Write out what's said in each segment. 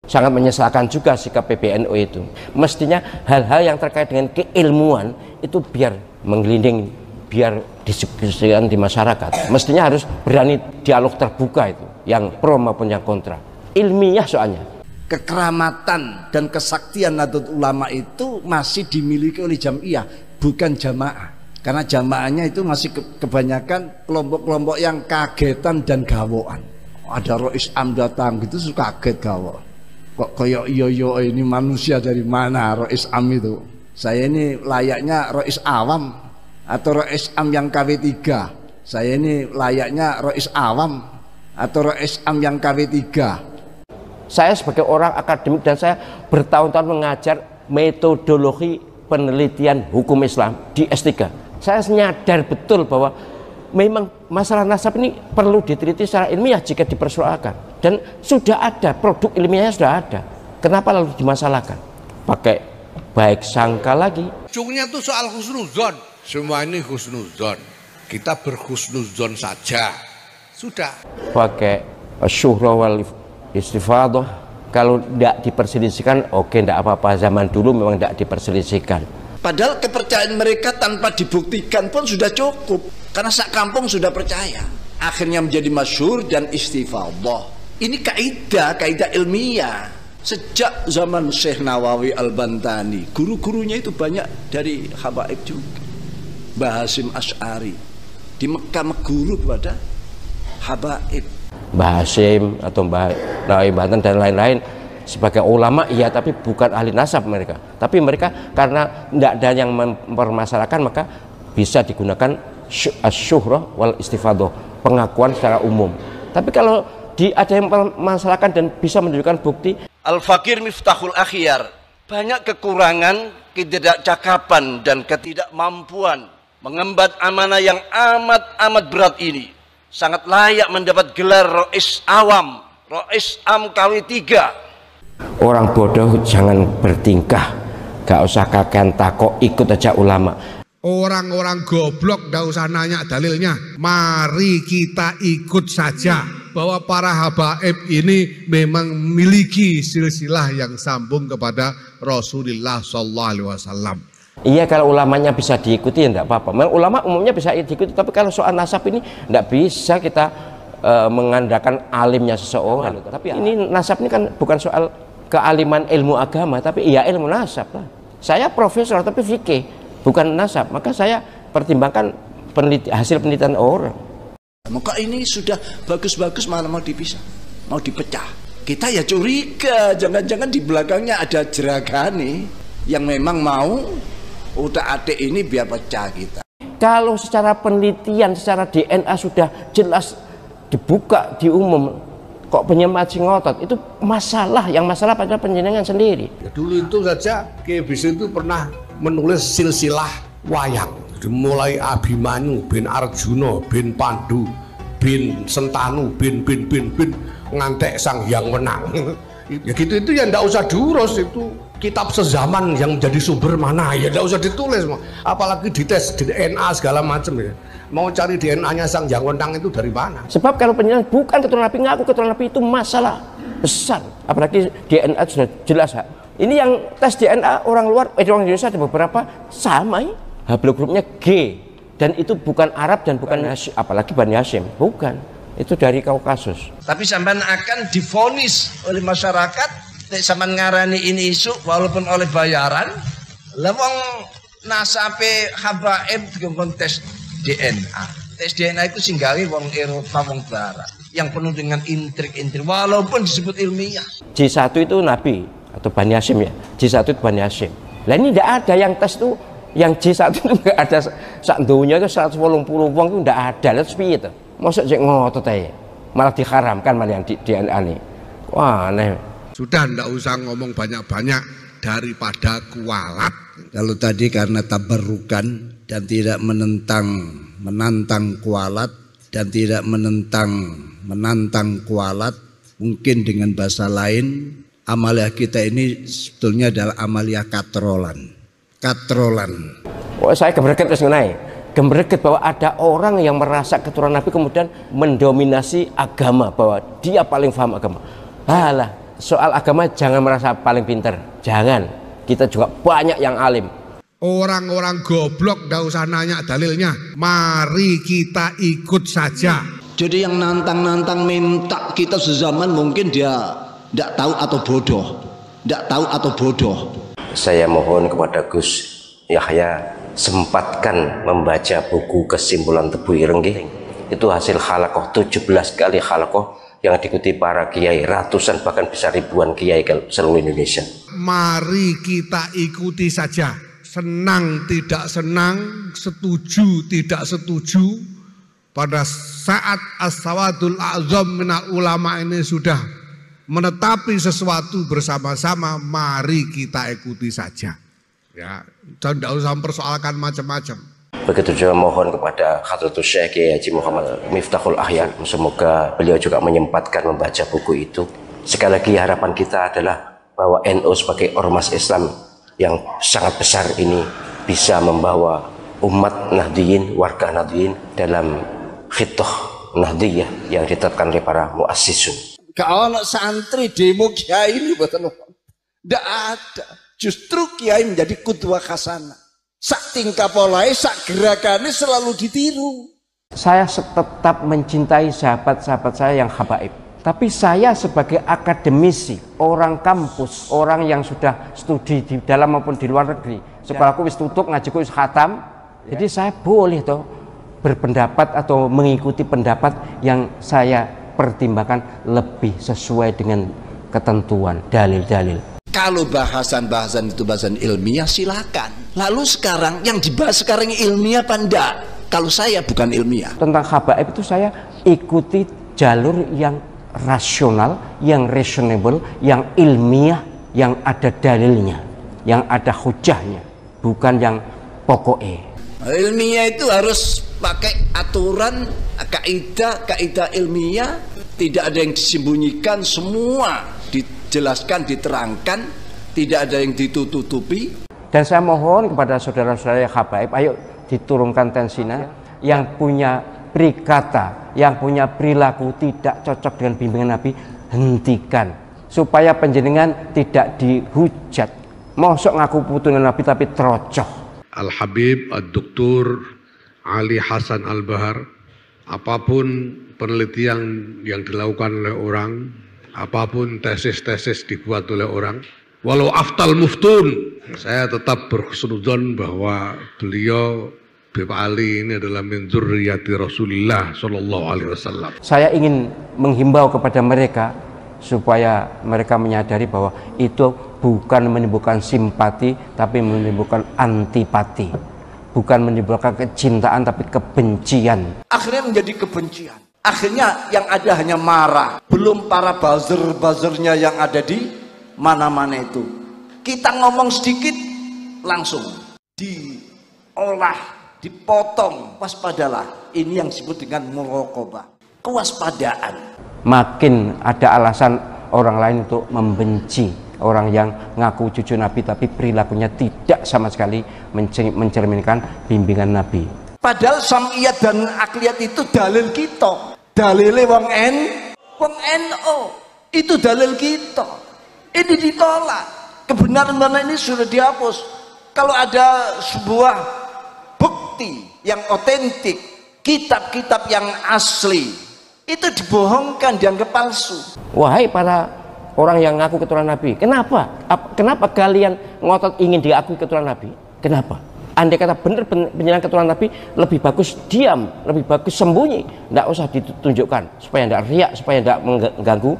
Sangat menyesalkan juga sikap PBNU itu. Mestinya hal-hal yang terkait dengan keilmuan itu biar menggelinding, biar diskusikan di masyarakat. Mestinya harus berani dialog terbuka itu, yang pro maupun yang kontra. Ilmiah soalnya. Kekeramatan dan kesaktian Nahdlatul Ulama itu masih dimiliki oleh jamiah, bukan jamaah. Karena jamaahnya itu masih kebanyakan kelompok-kelompok yang kagetan dan gawoan. Ada Rois Am datang gitu suka kaget gawok. Kok kayak iyo ini manusia dari mana Rois Am itu? Saya ini layaknya Rois Awam atau Rois Am yang KW3. Saya ini layaknya Rois Awam atau Rois Am yang KW3. Saya sebagai orang akademik dan saya bertahun-tahun mengajar metodologi penelitian hukum Islam di S3. Saya nyadar betul bahwa memang masalah nasab ini perlu diteliti secara ilmiah jika dipersoalkan, dan sudah ada produk ilmiahnya, sudah ada. Kenapa lalu dimasalahkan? Pakai baik sangka lagi. Ujungnya tuh soal husnuzon. Semua ini husnuzon. Kita berhusnuzon saja. Sudah. Pakai syuhra wal istifadah. Kalau tidak diperselisihkan, oke, tidak apa-apa. Zaman dulu memang tidak diperselisihkan. Padahal kepercayaan mereka tanpa dibuktikan pun sudah cukup. Karena sak kampung sudah percaya. Akhirnya menjadi masyhur dan istifadah. Ini kaidah ilmiah. Sejak zaman Syekh Nawawi Al-Bantani, guru-gurunya itu banyak dari habaib juga. Mbah Hasyim Asy'ari di Mekah guru kepada habaib. Mbah Hasyim atau Mbah Nawawi Banten dan lain-lain sebagai ulama iya, tapi bukan ahli nasab mereka. Tapi mereka karena tidak ada yang mempermasalahkan, maka bisa digunakan asyuhrah wal istifadah, pengakuan secara umum. Tapi kalau ada yang mempermasalahkan dan bisa menunjukkan bukti. Al-Fakir Miftahul Akhyar, banyak kekurangan, ketidakcakapan dan ketidakmampuan mengemban amanah yang amat berat ini. Sangat layak mendapat gelar Rois Awam, Rois Am KW3. Orang bodoh jangan bertingkah, gak usah kakean takok, ikut aja ulama. Orang-orang goblok gak usah nanya dalilnya. Mari kita ikut saja bahwa para habaib ini memang memiliki silsilah yang sambung kepada Rasulullah SAW. Iya, kalau ulamanya bisa diikuti ya enggak apa-apa. Ulama umumnya bisa diikuti, tapi kalau soal nasab ini enggak bisa kita mengandalkan alimnya seseorang. Tapi ini nasab ini kan bukan soal kealiman ilmu agama, tapi iya ilmu nasab lah. Saya profesor tapi fikih, bukan nasab, maka saya pertimbangkan hasil penelitian orang. Maka ini sudah bagus-bagus malah mau dipisah, mau dipecah. Kita ya curiga, jangan-jangan di belakangnya ada jeragani yang memang mau utak-atik ini biar pecah kita. Kalau secara penelitian, secara DNA sudah jelas dibuka di umum, kok penyemaci ngotot, itu masalah, yang masalah pada penjenengan sendiri. Ya, dulu itu saja Kiai Bisri itu pernah menulis silsilah wayang. Mulai Abimanyu bin Arjuna bin Pandu bin Sentanu bin ngantek Sang Hyang Wenang. Ya gitu, itu ya ndak usah diurus, itu kitab sezaman yang jadi sumber mana ya ndak usah ditulis, apalagi dites DNA segala macam ya. Mau cari DNA-nya Sang Hyang Wenang itu dari mana? Sebab kalau penjenengan bukan keturunan Nabi, ngaku keturunan Nabi, itu masalah besar. Apalagi DNA sudah jelas. Ini yang tes DNA orang luar, orang Indonesia ada beberapa sama ya. Haplogrupnya G, dan itu bukan Arab dan bukan apalagi Bani Hasyim, bukan, itu dari Kaukasus. Tapi sampean akan divonis oleh masyarakat, sampean ngarani ini isu walaupun oleh bayaran. Lewong nasabe habaib dikon tes DNA. Tes DNA itu singgawi wong Eropa, wong Barat, yang penuh dengan intrik-intrik walaupun disebut ilmiah. J1 itu Nabi atau Bani Hasyim ya, J1 itu Bani Hasyim. Lah ini tidak ada yang tes itu. Yang J1 itu nggak ada, sak dunia itu 180 wong itu nggak ada. Terus piye itu? Mosok jek ngotot ae. Malah diharamkan malah yang di DNA ini. Wah, aneh. Sudah ndak usah ngomong banyak-banyak daripada kualat. Kalau tadi karena tabarrukan dan tidak menantang kualat dan tidak menantang kualat, mungkin dengan bahasa lain amalia kita ini sebetulnya adalah amalia katrolan. Oh, saya gemerget terus ngenai. Gemerget bahwa ada orang yang merasa keturunan Nabi kemudian mendominasi agama, bahwa dia paling paham agama. Halah, soal agama jangan merasa paling pinter, jangan. Kita juga banyak yang alim. Orang-orang goblok ndak usah nanya dalilnya, mari kita ikut saja. Jadi yang nantang-nantang minta kita sezaman mungkin dia tidak tahu atau bodoh, tidak tahu atau bodoh. Saya mohon kepada Gus Yahya, sempatkan membaca buku Kesimpulan Tebu Ireng. Itu hasil halakoh 17 kali halakoh yang diikuti para kiai, ratusan bahkan bisa ribuan kiai ke seluruh Indonesia. Mari kita ikuti saja, senang tidak senang, setuju tidak setuju. Pada saat as-sawadul a'zam minal ulama ini sudah menetapi sesuatu bersama-sama, mari kita ikuti saja. Ya, jangan tidak usah mempersoalkan macam-macam. Begitu juga mohon kepada Hadratus Syekh Kiai Haji Muhammad Miftahul Ahya, semoga beliau juga menyempatkan membaca buku itu. Sekali lagi harapan kita adalah bahwa NU sebagai ormas Islam yang sangat besar ini bisa membawa umat Nahdliyin, warga Nahdliyin dalam khitoh Nahdliyah yang ditetapkan oleh para muassisun. Kalau anak santri demo kiai ini betul, tidak ada. Justru kiai menjadi qudwah hasanah. Sak tingkah polai, sak gerakannya selalu ditiru. Saya tetap mencintai sahabat-sahabat saya yang habaib. Tapi saya sebagai akademisi, orang kampus, orang yang sudah studi di dalam maupun di luar negeri, sekolahku wis tutup, ngajiku wis khatam, jadi saya boleh toh berpendapat atau mengikuti pendapat yang saya pertimbangkan lebih sesuai dengan ketentuan dalil-dalil. Kalau bahasan-bahasan itu bahasan ilmiah silakan. Lalu sekarang yang dibahas sekarang ilmiah apa enggak? Kalau saya bukan ilmiah. Tentang habaib itu saya ikuti jalur yang rasional, yang reasonable, yang ilmiah, yang ada dalilnya, yang ada hujahnya, bukan yang pokoknya. Ilmiah itu harus pakai aturan, kaidah ilmiah, tidak ada yang disembunyikan, semua dijelaskan, diterangkan, tidak ada yang ditutupi. Dan saya mohon kepada saudara-saudara yang habaib, ayo diturunkan tensinya, yang punya perikata, yang punya perilaku tidak cocok dengan bimbingan Nabi, hentikan supaya panjenengan tidak dihujat. Mosok ngaku putunan Nabi tapi terocok. Al-Habib Ad-Doktor Ali Hasan Al-Bahar, apapun penelitian yang dilakukan oleh orang, apapun tesis-tesis dibuat oleh orang, walau aftal muftun, saya tetap berhusnudzon bahwa beliau Habib Ali ini adalah min dzurriyyati Rasulillah sallallahu alaihi wasallam. Saya ingin menghimbau kepada mereka supaya mereka menyadari bahwa itu bukan menimbulkan simpati tapi menimbulkan antipati, bukan menimbulkan kecintaan tapi kebencian. Akhirnya menjadi kebencian, akhirnya yang ada hanya marah. Belum para buzzer-buzzernya yang ada di mana-mana itu, kita ngomong sedikit langsung diolah, dipotong. Waspadalah, ini yang disebut dengan muraqabah, kewaspadaan. Makin ada alasan orang lain untuk membenci orang yang ngaku cucu Nabi tapi perilakunya tidak sama sekali mencerminkan bimbingan Nabi. Padahal sam'iyat dan akliyat itu dalil kita, dalilnya wong NU, itu dalil kita. Ini ditolak, kebenaran mana ini sudah dihapus. Kalau ada sebuah bukti yang otentik, kitab-kitab yang asli, itu dibohongkan, dianggap palsu. Wahai para orang yang ngaku keturunan Nabi, kenapa kalian ngotot ingin diakui keturunan Nabi? Kenapa? Andai kata benar penjelasan keturunan Nabi, lebih bagus diam, lebih bagus sembunyi, tidak usah ditunjukkan, supaya tidak riak, supaya tidak mengganggu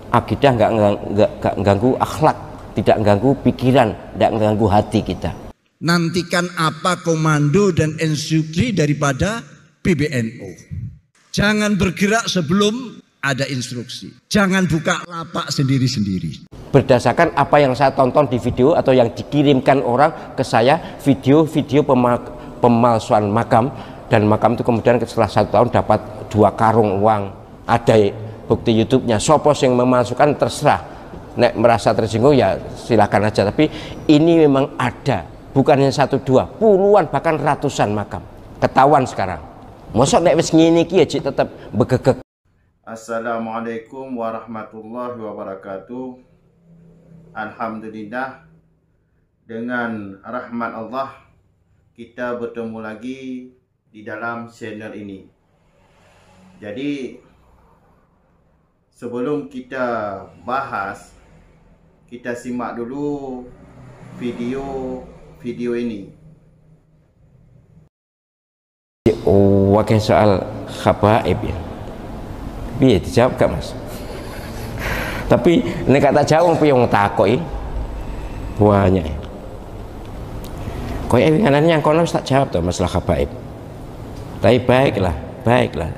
akidah, tidak mengganggu akhlak, tidak mengganggu pikiran, tidak mengganggu hati kita. Nantikan apa komando dan instruksi daripada PBNU. Jangan bergerak sebelum ada instruksi. Jangan buka lapak sendiri-sendiri. Berdasarkan apa yang saya tonton di video atau yang dikirimkan orang ke saya, video-video pemalsuan makam, dan makam itu kemudian setelah 1 tahun dapat 2 karung uang. Ada bukti YouTube-nya. Sopos yang memalsukan terserah. Nek merasa tersinggung ya silakan aja. Tapi ini memang ada, bukan hanya 1, 2, puluhan bahkan ratusan makam. Ketahuan sekarang. Mosok nek wis ngene iki ya tetep begegek. Assalamualaikum warahmatullahi wabarakatuh. Alhamdulillah, dengan rahmat Allah kita bertemu lagi di dalam channel ini. Jadi sebelum kita bahas, kita simak dulu video ini. Wakil soal habaib ya, biar dijawab gak mas? Tapi ini kata jawab yang takoi banyak. Kau yang yang kono tak jawab tuh masalah habaib. Tapi baiklah.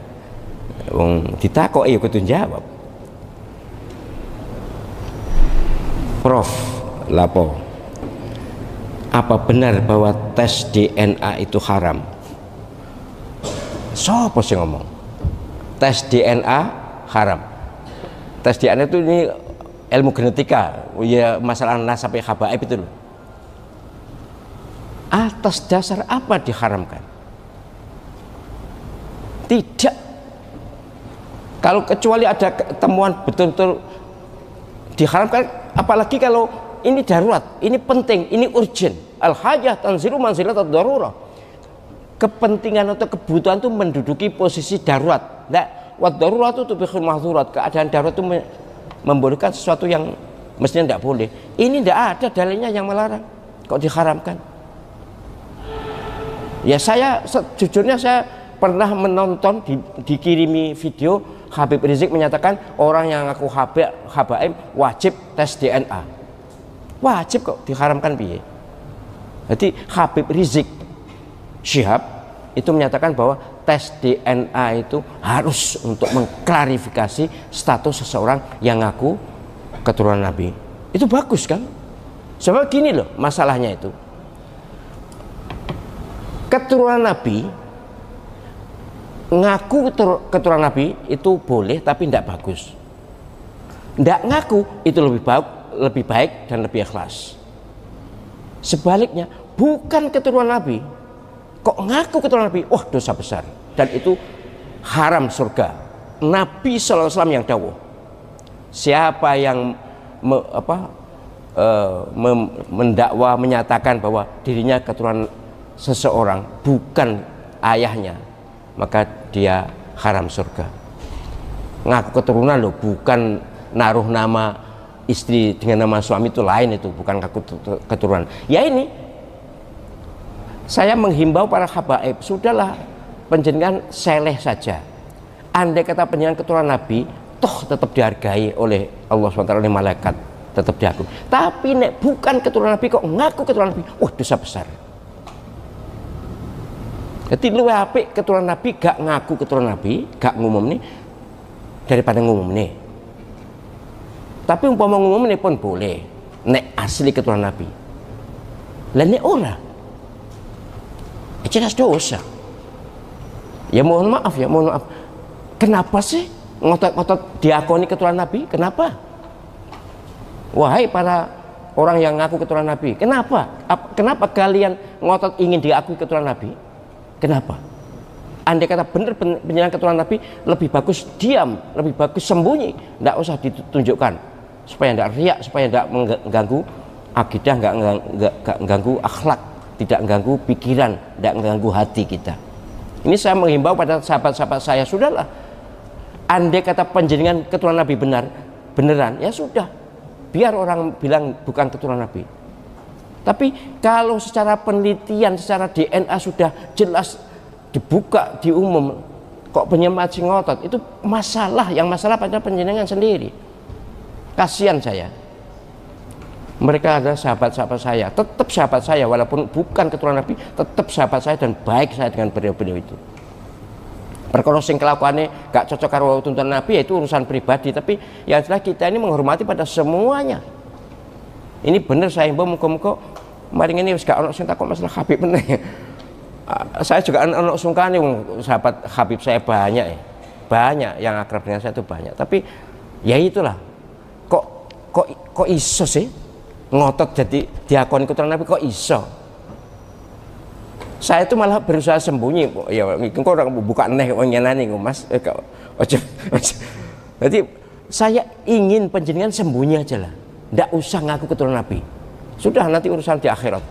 Wong ditakoi aku tuh jawab. Prof, lapo. Apa benar bahwa tes DNA itu haram? Sopo sih ngomong? Tes DNA haram. Tes DNA itu ini ilmu genetika, ya masalah nasab habaib itu loh. Atas dasar apa diharamkan? Tidak. Kalau kecuali ada temuan betul-betul diharamkan, apalagi kalau ini darurat, ini penting, ini urgent. Al-hajah tanzilu manzilatat darurah. Kepentingan atau kebutuhan itu menduduki posisi darurat. Nah, wad darurat itu tubikhul mahzurat. Keadaan darurat itu membolehkan sesuatu yang mestinya tidak boleh. Ini tidak ada dalilnya yang melarang, kok diharamkan. Ya saya sejujurnya saya pernah menonton dikirimi video Habib Rizik menyatakan orang yang ngaku habaib wajib tes DNA. Wajib kok, diharamkan piye? Jadi Habib Rizik Syihab itu menyatakan bahwa tes DNA itu harus untuk mengklarifikasi status seseorang yang ngaku keturunan Nabi. Itu bagus kan? Sebab gini loh masalahnya itu. Keturunan Nabi, ngaku keturunan Nabi itu boleh tapi tidak bagus. Tidak ngaku itu lebih baik dan lebih ikhlas. Sebaliknya, bukan keturunan Nabi, kok ngaku keturunan Nabi, wah dosa besar dan itu haram surga. Nabi SAW yang dawuh, siapa yang mendakwa menyatakan bahwa dirinya keturunan seseorang bukan ayahnya, maka dia haram surga. Ngaku keturunan loh, bukan naruh nama istri dengan nama suami, itu lain, itu bukan ngaku keturunan. Ya ini saya menghimbau para habaib, sudahlah panjenengan seleh saja. Andai kata panjenengan keturunan Nabi, toh tetap dihargai oleh Allah SWT, oleh malaikat, tetap diakui. Tapi nek bukan keturunan Nabi kok ngaku keturunan Nabi, wah dosa besar. Jadi luwih apik keturunan Nabi gak ngaku keturunan Nabi, gak ngumum nih daripada ngumum nih. Tapi umpama ngumum nih pun boleh, nek asli keturunan Nabi. Lah nek ora, jelas dosa. Ya mohon maaf. Kenapa sih ngotot-ngotot diakoni keturunan Nabi? Kenapa? Wahai para orang yang ngaku keturunan Nabi, kenapa kalian ngotot ingin diakui keturunan Nabi? Kenapa? Andai kata benar penjenengan keturunan Nabi, lebih bagus diam, lebih bagus sembunyi, tidak usah ditunjukkan, supaya tidak riak, supaya tidak mengganggu akidah, nggak mengganggu akhlak, tidak mengganggu pikiran, tidak mengganggu hati kita. Ini saya menghimbau pada sahabat-sahabat saya, sudahlah. Andai kata penjenengan keturunan Nabi beneran, ya sudah, biar orang bilang bukan keturunan Nabi. Tapi kalau secara penelitian, secara DNA sudah jelas dibuka, diumum, kok penyemat sing ngotot, itu masalah, yang masalah pada penjenengan sendiri. Kasihan saya. Mereka adalah sahabat-sahabat saya, tetap sahabat saya, walaupun bukan keturunan Nabi, tetap sahabat saya dan baik saya dengan beliau-beliau itu. Perkara sing kelakuannya gak cocok karo tuntunan Nabi, itu urusan pribadi, tapi yang jelas kita ini menghormati pada semuanya. Ini bener saya himbau, muka-muka maring ini gak ono sing takut masalah Habib meneh. Saya juga ono sungkane, sahabat Habib saya banyak ya. Banyak yang akrab dengan saya itu banyak. Tapi ya itulah. Kok iso sih ngotot jadi diakoni keturunan Nabi, kok iso? Saya itu malah berusaha sembunyi. Ya kok orang buka neh kok nyenani Mas. Jadi saya ingin panjenengan sembunyi aja lah. Tidak usah ngaku keturunan Nabi. Sudah, nanti urusan di akhirat.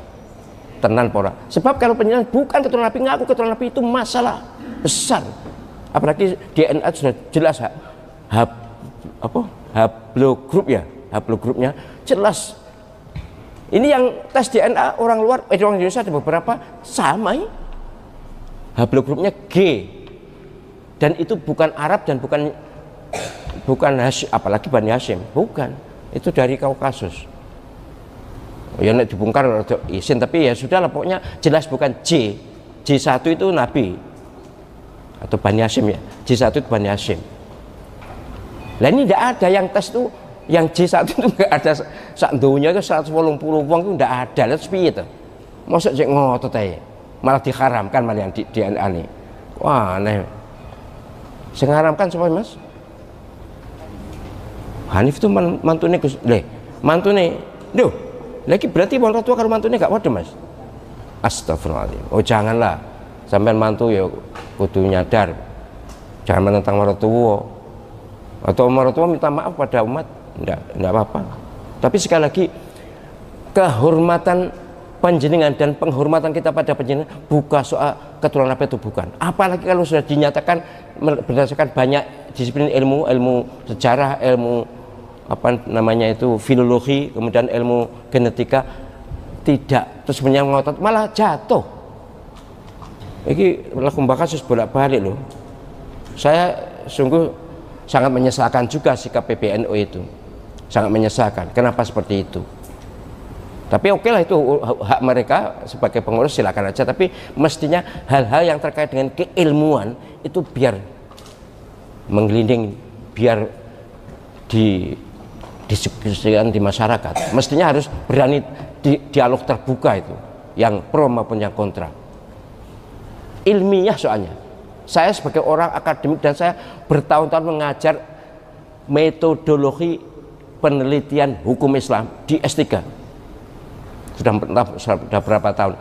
Tenan pora. Sebab kalau penjelasan bukan keturunan Nabi, ngaku keturunan Nabi itu masalah besar. Apalagi DNA sudah jelas haplogrupnya jelas. Ini yang tes DNA orang luar, orang Indonesia ada beberapa sama. Haplogrupnya G. Dan itu bukan Arab dan bukan Hashim, apalagi Bani Hashim, bukan. Itu dari Kaukasus. Ya nek dibongkar izin, tapi ya sudah lah, pokoknya jelas bukan J. J1 itu Nabi atau Bani Hashim ya. J1 itu Bani Hashim. Lah ini tidak ada yang tes tuh, yang J1 itu enggak ada sak dunya ke 180 wong itu enggak ada. Lah piye to? Mosok cek ngotot ae. Malah diharamkan malah yang di DNA ini. Wah, aneh. Sing ngaramkan sapa, Mas? Hanif itu mantune Gus. Mantune. Duh, lagi berarti orang tua kalau mantune gak waduh, Mas. Astagfirullahaladzim. Oh janganlah. Sampean mantu ya kudu nyadar. Jangan menentang orang tua. Atau orang tua minta maaf pada umat, enggak apa-apa. Tapi sekali lagi, kehormatan panjenengan dan penghormatan kita pada panjenengan bukan soal keturunan Nabi, itu bukan. Apalagi kalau sudah dinyatakan berdasarkan banyak disiplin ilmu sejarah, ilmu filologi, kemudian ilmu genetika, tidak terus ngotot malah jatuh. Ini laku kasus bolak-balik loh. Saya sungguh sangat menyesalkan juga sikap PBNU itu, sangat menyesalkan. Kenapa seperti itu? Tapi oke lah, itu hak mereka sebagai pengurus, silakan aja. Tapi mestinya hal-hal yang terkait dengan keilmuan itu biar menggelinding, biar didiskusikan di masyarakat. Mestinya harus berani dialog terbuka itu, yang pro maupun yang kontra. Ilmiah soalnya. Saya sebagai orang akademik dan saya bertahun-tahun mengajar metodologi penelitian hukum Islam di S3. Sudah berapa tahun.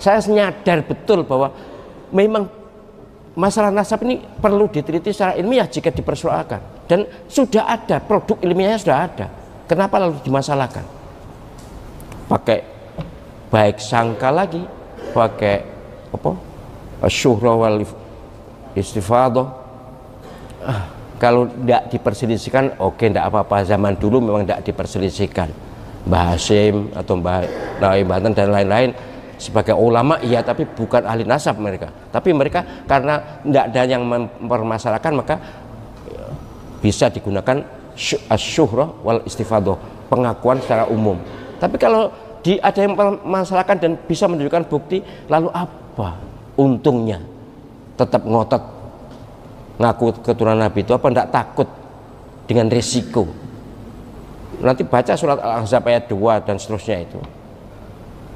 Saya nyadar betul bahwa memang masalah nasab ini perlu diteliti secara ilmiah jika dipersoalkan, dan sudah ada produk ilmiahnya, sudah ada. Kenapa lalu dimasalahkan? Pakai baik sangka lagi, pakai syuhra wal istifadah. Kalau tidak diperselisihkan, oke, tidak apa-apa. Zaman dulu memang tidak diperselisihkan. Mbah Hashim atau Mbah Nawawi Banten dan lain-lain sebagai ulama iya, tapi bukan ahli nasab mereka. Tapi mereka karena tidak ada yang mempermasalahkan, maka bisa digunakan asyuhrah wal istifadah, pengakuan secara umum. Tapi kalau ada yang mempermasalahkan dan bisa menunjukkan bukti, lalu apa untungnya? Tetap ngotot ngaku keturunan Nabi itu, apa tidak takut dengan risiko? Nanti baca surat Al-Ahzab ayat 2 dan seterusnya itu.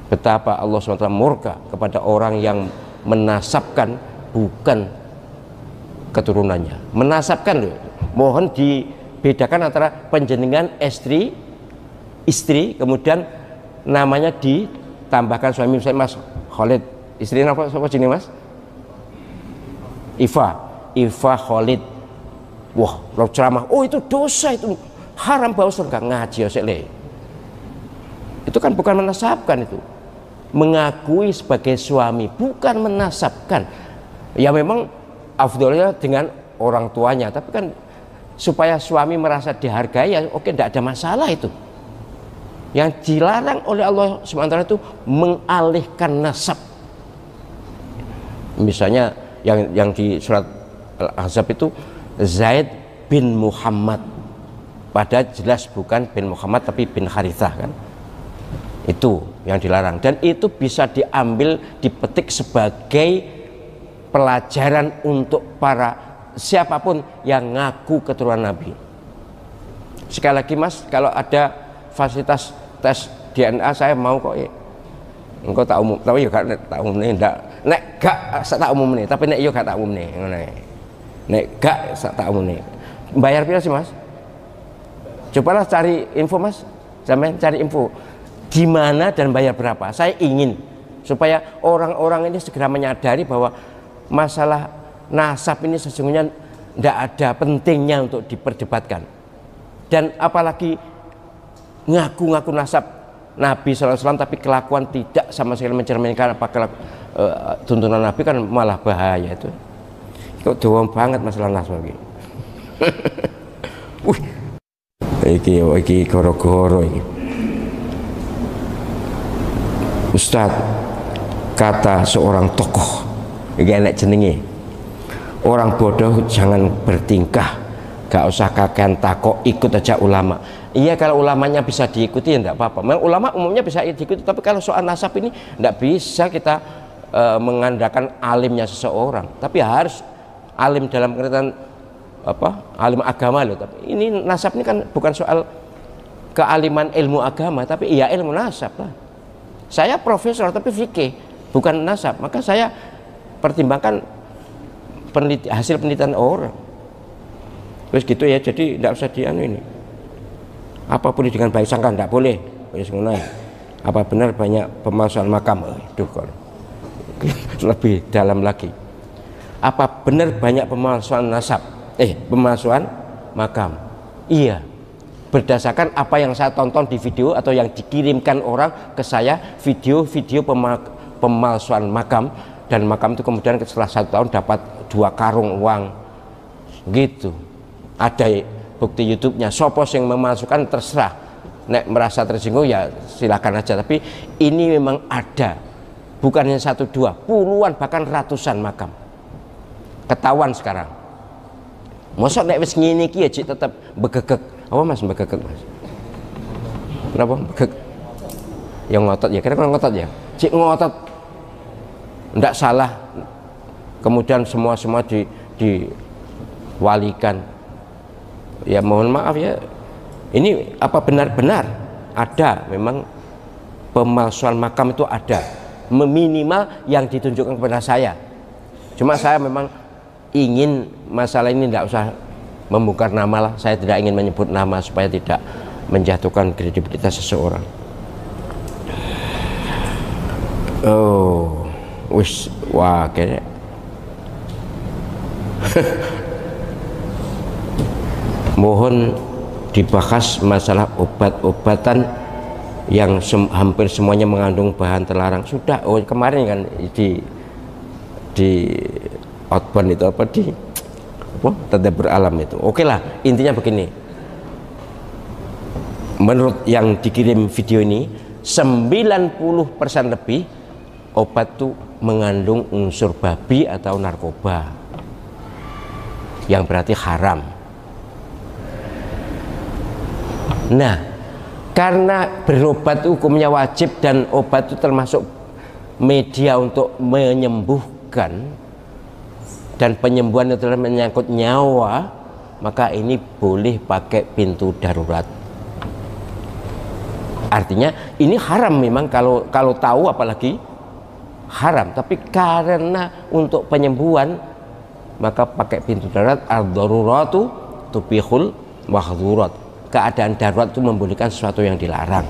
Betapa Allah SWT murka kepada orang yang menasabkan bukan keturunannya. Menasabkan loh. Mohon dibedakan antara panjenengan istri, kemudian namanya ditambahkan suami. Misalnya Mas Khalid, istrinya apa jenis Mas? Iva Khalid. Wah, lo ceramah. Oh itu dosa itu. Haram bau surga, ngaji osele. Itu kan bukan menasabkan, itu mengakui sebagai suami, bukan menasabkan. Ya memang afdolnya dengan orang tuanya, tapi kan supaya suami merasa dihargai, ya oke, tidak ada masalah itu. Yang dilarang oleh Allah SWT itu mengalihkan nasab. Misalnya yang di surat Al-Ahzab itu Zaid bin Muhammad, padahal jelas bukan bin Muhammad tapi bin Harithah kan. Itu yang dilarang, dan itu bisa diambil, dipetik sebagai pelajaran untuk para siapapun yang ngaku keturunan Nabi. Sekali lagi Mas, kalau ada fasilitas tes DNA saya mau kok ya. Engkau tak umum, tapi juga tak umum nih, nek gak tak umum nih, tapi nek yo gak tak umum nih, nek gak tak umum nih. Bayar berapa sih Mas? Cobalah cari info Mas, sampai cari info di mana dan bayar berapa. Saya ingin supaya orang-orang ini segera menyadari bahwa masalah nasab ini sesungguhnya tidak ada pentingnya untuk diperdebatkan. Dan apalagi ngaku-ngaku nasab Nabi SAW tapi kelakuan tidak sama sekali mencerminkan apa tuntunan Nabi, kan malah bahaya itu. Kok doang banget masalah nasab ini. Iki goro-goro iki. Ustadz, kata seorang tokoh, iki enek jenenge, orang bodoh jangan bertingkah, gak usah kakean takok, ikut aja ulama. Iya, kalau ulamanya bisa diikuti ya enggak apa-apa. Memang ulama umumnya bisa diikuti, tapi kalau soal nasab ini enggak bisa kita mengandalkan alimnya seseorang. Tapi harus alim dalam pengertian alim agama loh. Tapi ini nasab ini kan bukan soal kealiman ilmu agama, tapi iya ilmu nasab lah. Saya profesor tapi fikih, bukan nasab. Maka saya pertimbangkan hasil penelitian orang. Terus gitu ya, jadi enggak usah dianu ini. Apapun dengan baik sangka tidak boleh. Apa benar banyak pemalsuan makam? Lebih dalam lagi. Apa benar banyak pemalsuan nasab? Pemalsuan makam? Iya. Berdasarkan apa yang saya tonton di video atau yang dikirimkan orang ke saya, video-video pemalsuan makam, dan makam itu kemudian setelah 1 tahun dapat 2 karung uang. Gitu. Ada bukti YouTube-nya. Sopos yang memasukkan terserah, nek merasa tersinggung ya silakan aja, tapi ini memang ada, bukannya 1, 2, puluhan bahkan ratusan makam ketahuan sekarang. Mosok nek wis ngene iki ya cik tetep begegek. Apa Mas begegek Mas? Kenapa begegek? Yang ngotot ya, kira-kira ngotot ya, cik ngotot ndak salah, kemudian semua diwalikan. Ya mohon maaf ya, ini apa benar-benar ada memang pemalsuan makam itu ada, minimal yang ditunjukkan kepada saya. Cuma saya memang ingin masalah ini tidak usah membongkar nama lah, saya tidak ingin menyebut nama supaya tidak menjatuhkan kredibilitas seseorang. Wah kayaknya mohon dibahas masalah obat-obatan yang hampir semuanya mengandung bahan terlarang. Sudah, kemarin kan di outbound itu tadabbur alam itu. Oke lah, intinya begini. Menurut yang dikirim video ini, 90% lebih obat itu mengandung unsur babi atau narkoba, yang berarti haram. Nah, karena berobat hukumnya wajib dan obat itu termasuk media untuk menyembuhkan, dan penyembuhan itu menyangkut nyawa, maka ini boleh pakai pintu darurat. Artinya ini haram memang, kalau tahu apalagi haram, tapi karena untuk penyembuhan maka pakai pintu darurat. Ad-daruratu tubihul mahdzurat. Keadaan darurat itu membolehkan sesuatu yang dilarang.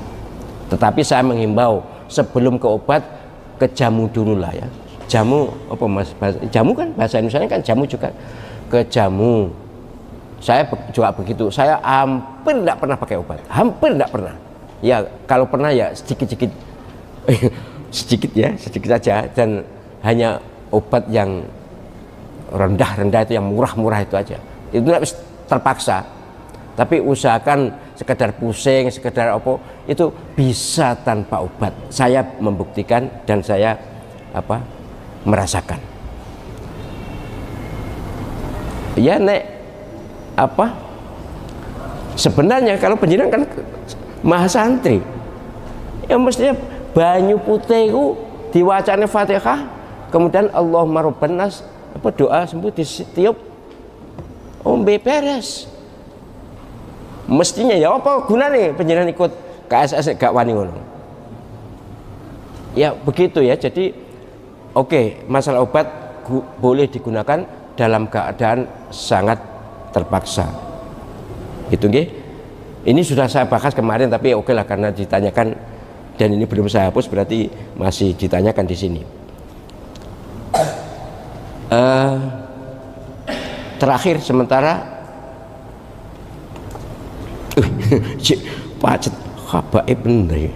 Tetapi saya menghimbau sebelum ke obat, ke jamu dulu lah ya. Jamu apa Mas? Jamu kan bahasa Indonesia kan jamu juga. Ke jamu. Saya juga begitu. Saya hampir tidak pernah pakai obat. Hampir tidak pernah. Ya kalau pernah ya sedikit-sedikit. sedikit saja, dan hanya obat yang rendah-rendah itu, yang murah-murah itu aja. Itu terpaksa. Tapi usahakan sekedar pusing, sekedar apa itu bisa tanpa obat. Saya membuktikan dan saya merasakan. Ya nek sebenarnya kalau penjenengan kan maha santri, ya mestinya banyu putih itu diwacane Fatihah, kemudian Allahumma rabban nas, doa sembuh ditiup, ombe beres. Mestinya ya apa gunanya penjenengan ikut KSS gak wani ngono. Ya begitu ya. Jadi oke, masalah obat boleh digunakan dalam keadaan sangat terpaksa. Itu nggih. Ini sudah saya bahas kemarin, tapi oke lah karena ditanyakan dan ini belum saya hapus, berarti masih ditanyakan di sini. Terakhir sementara pacet habaib bener.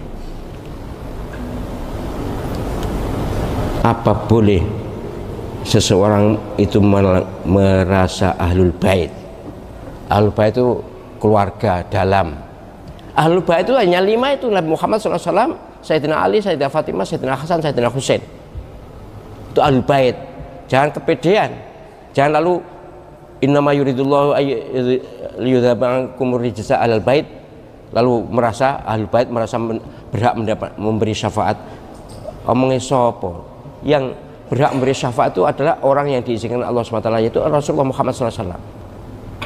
Apa boleh seseorang itu merasa ahlul bait? Ahlul bait itu keluarga dalam. Ahlul bait itu hanya 5 itu, Nabi Muhammad SAW, Sayyidina Ali, Sayyidina Fatimah, Sayyidina Hasan, Sayyidina Husain. Itu ahlul bait. Jangan kepedean. Jangan lalu innama yuridullahu liyudzabankum rijsa alal bait, lalu merasa ahlul bait merasa berhak memberi syafaat. Omongnya sapa? Yang berhak memberi syafaat itu adalah orang yang diizinkan Allah SWT, yaitu Rasulullah Muhammad SAW.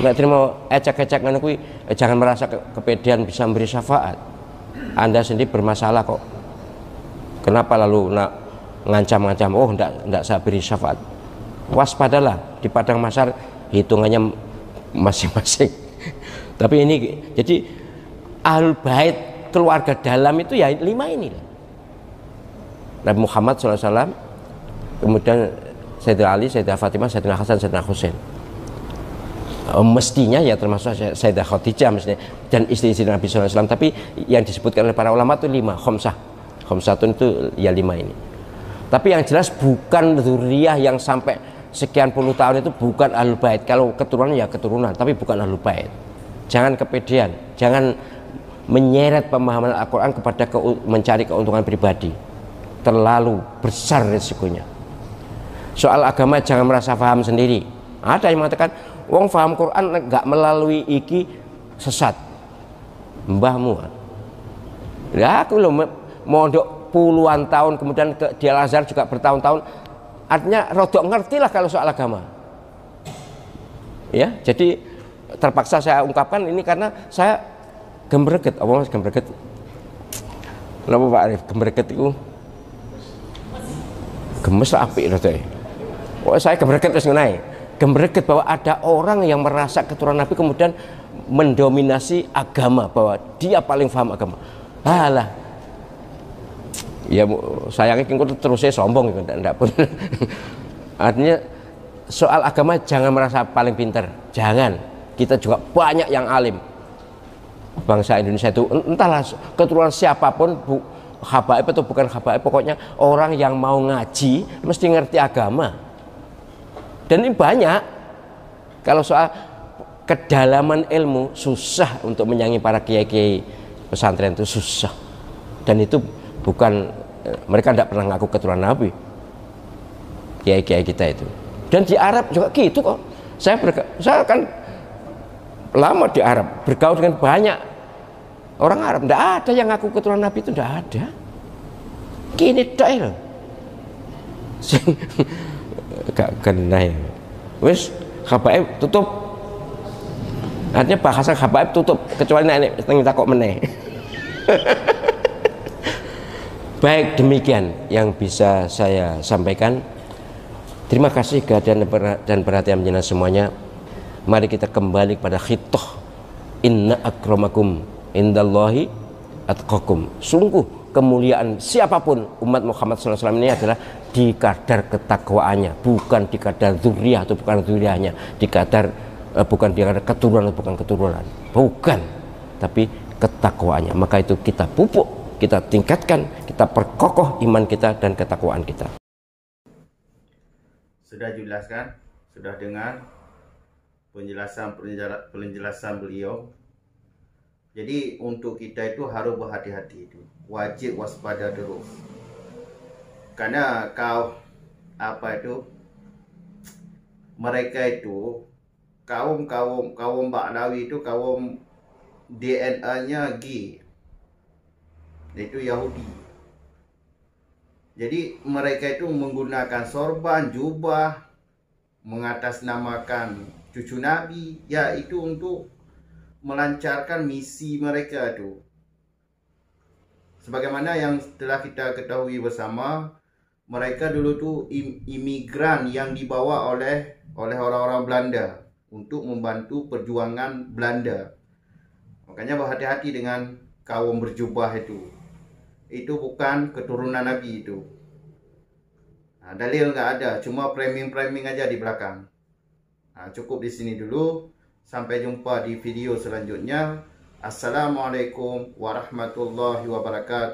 Nggak terima ecek-ecek ngono kuwi, jangan merasa kepedean bisa memberi syafaat. Anda sendiri bermasalah kok. Kenapa lalu nak ngancam-ngancam, oh enggak saya beri syafaat. Waspadalah, di padang mahsyar hitungannya masing-masing. Tapi ini jadi ahlul bait, keluarga dalam itu ya 5 ini. Nabi Muhammad SAW, kemudian Sayyidina Ali, Sayyidina Fatimah, Sayyidina Hasan, Sayyidina Husain. Mestinya ya termasuk Sayyidah Khadijah mestinya, dan istri-istri Nabi SAW. Tapi yang disebutkan oleh para ulama itu 5, khomsatun itu ya 5 ini. Tapi yang jelas bukan dzurriyah yang sampai sekian puluh tahun itu bukan ahlul bait. Kalau keturunan ya keturunan, tapi bukan ahlul bait. Jangan kepedean, jangan menyeret pemahaman Al-Quran kepada mencari keuntungan pribadi. Terlalu besar risikonya. Soal agama jangan merasa paham sendiri. Ada yang mengatakan wong paham Quran nggak melalui iki sesat. Mbahmu. Ya aku loh mondok puluhan tahun, kemudian di Al-Azhar juga bertahun-tahun. Artinya rodok ngerti lah kalau soal agama. Ya, jadi terpaksa saya ungkapkan ini karena saya gembreget. Apa mas gembreget? Kenapa Pak Arif? Gembreget itu gemes apik rada. Oh, saya gembreget wis ngene. Gembreget bahwa ada orang yang merasa keturunan Nabi kemudian mendominasi agama, bahwa dia paling paham agama. Alah. Ya sayangnya kengko terusnya sombong gitu, ndak pun. Artinya soal agama jangan merasa paling pintar. Jangan. Kita juga banyak yang alim. Bangsa Indonesia itu entahlah keturunan siapapun, habaib atau bukan habaib, pokoknya orang yang mau ngaji mesti ngerti agama. Dan ini banyak. Kalau soal kedalaman ilmu susah untuk menyaingi para kiai-kiai pesantren, itu susah. Dan itu bukan, mereka tidak pernah ngaku keturunan Nabi, kiai-kiai kita itu. Dan di Arab juga gitu kok. Saya kan lama di Arab, bergaul dengan banyak orang Arab, tidak ada yang ngaku keturunan Nabi itu, tidak ada. Kini tok lho. Gak kena ya. Wis habaib tutup. Artinya bahasa habaib tutup, kecuali nek takok meneh. Baik, demikian yang bisa saya sampaikan. Terima kasih kehadiran dan perhatian jenengan semuanya. Mari kita kembali kepada khitoh. Inna akramakum indallahi atqakum. Sungguh kemuliaan siapapun umat Muhammad SAW ini adalah di kadar ketakwaannya, bukan di kadar dzurriyah atau bukan dzurriyahnya, di kadar bukan di kadar keturunan atau bukan keturunan, bukan, tapi ketakwaannya. Maka itu kita pupuk, kita tingkatkan, kita perkokoh iman kita dan ketakwaan kita. Sudah jelaskan, sudah dengar penjelasan beliau. Jadi untuk kita itu harus berhati-hati, itu wajib waspada terus. Karena mereka itu kaum Ba'lawi itu kaum DNA-nya G, itu Yahudi. Jadi mereka itu menggunakan sorban, jubah, mengatasnamakan cucu Nabi, ya itu untuk melancarkan misi mereka itu. Sebagaimana yang telah kita ketahui bersama, mereka dulu tuh imigran yang dibawa oleh orang-orang Belanda untuk membantu perjuangan Belanda. Makanya berhati-hati dengan kaum berjubah itu. Itu bukan keturunan Nabi itu. Nah, dalil nggak ada, cuma framing aja di belakang. Nah, cukup di sini dulu. Sampai jumpa di video selanjutnya. Assalamualaikum warahmatullahi wabarakatuh.